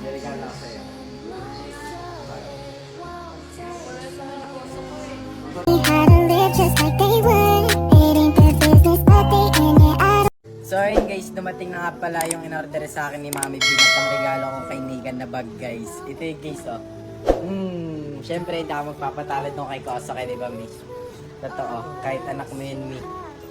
Regalo ako sa'yo. So ayun guys, dumating na nga pala yung in-order sa akin ni Mami B na pang regalo ko kay Negan na bag guys. Ito yung guys oh. Syempre hindi ako magpapatalad nung kay Kosoke, di ba Mi? Totoo, kahit anak mo yun Mi.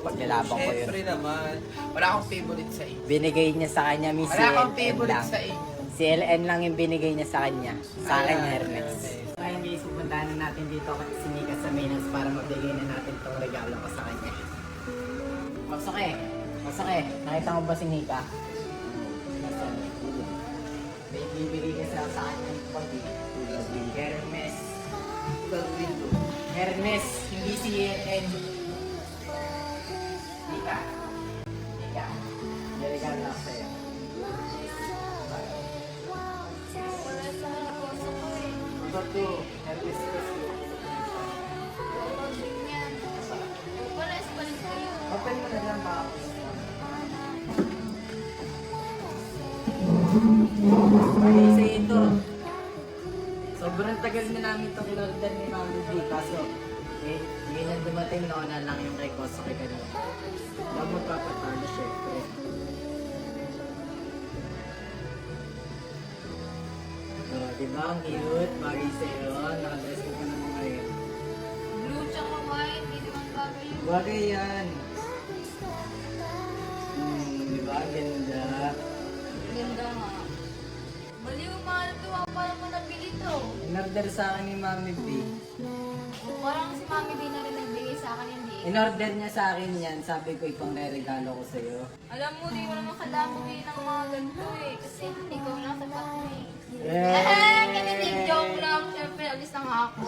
Paglalaban ko yun. Syempre naman. Wala akong favorite sa inyo. Binigay niya sa kanya Mi, si Wala akong LN favorite lang. sa inyo. Si LN lang yung binigay niya sa kanya. Sa akin Hermes. So ayun guys, pupuntahan na natin dito si Nika sa Minas para mabigay na natin tong regalo ko sa kanya. Kosoke! Kosoke! Nakita mo ba si Nika? May bibigay ka sa kanya ng pag Hermes. Hermes, hindi si LN. Nika. Nika. May regalo ako sa'yo. Ito to, Hermes kasi. Open mo na lang ba ako? Bagay sa ito. Sobrang tagal na namin itong in-order ni Mami B. Kaso, hindi na dumating na na lang yung kay Kosoke kanina. Huwag magpapatalo syempre. Diba ang cute? Bagay sa'yo. Nakadress ko pa naman ngayon. Blue tsaka white, hindi naman bagay yun. Bagay yan. Diba? Ang ganda. Ganda nga. Baliw, mahal to. Ako pa naman nabili to. In-order sa akin ni Mami B. Parang si Mami B na rin nagbigay sa akin yung di. In-order niya sa akin yan. Sabi ko ipang regalo ko sa'yo. Alam mo, di mo naman kailangan bumili ng mga ganito eh. Kasi ikaw lang sapat mo eh. Yay! Kinilig joke lang. Siyempre, alis na nga ako.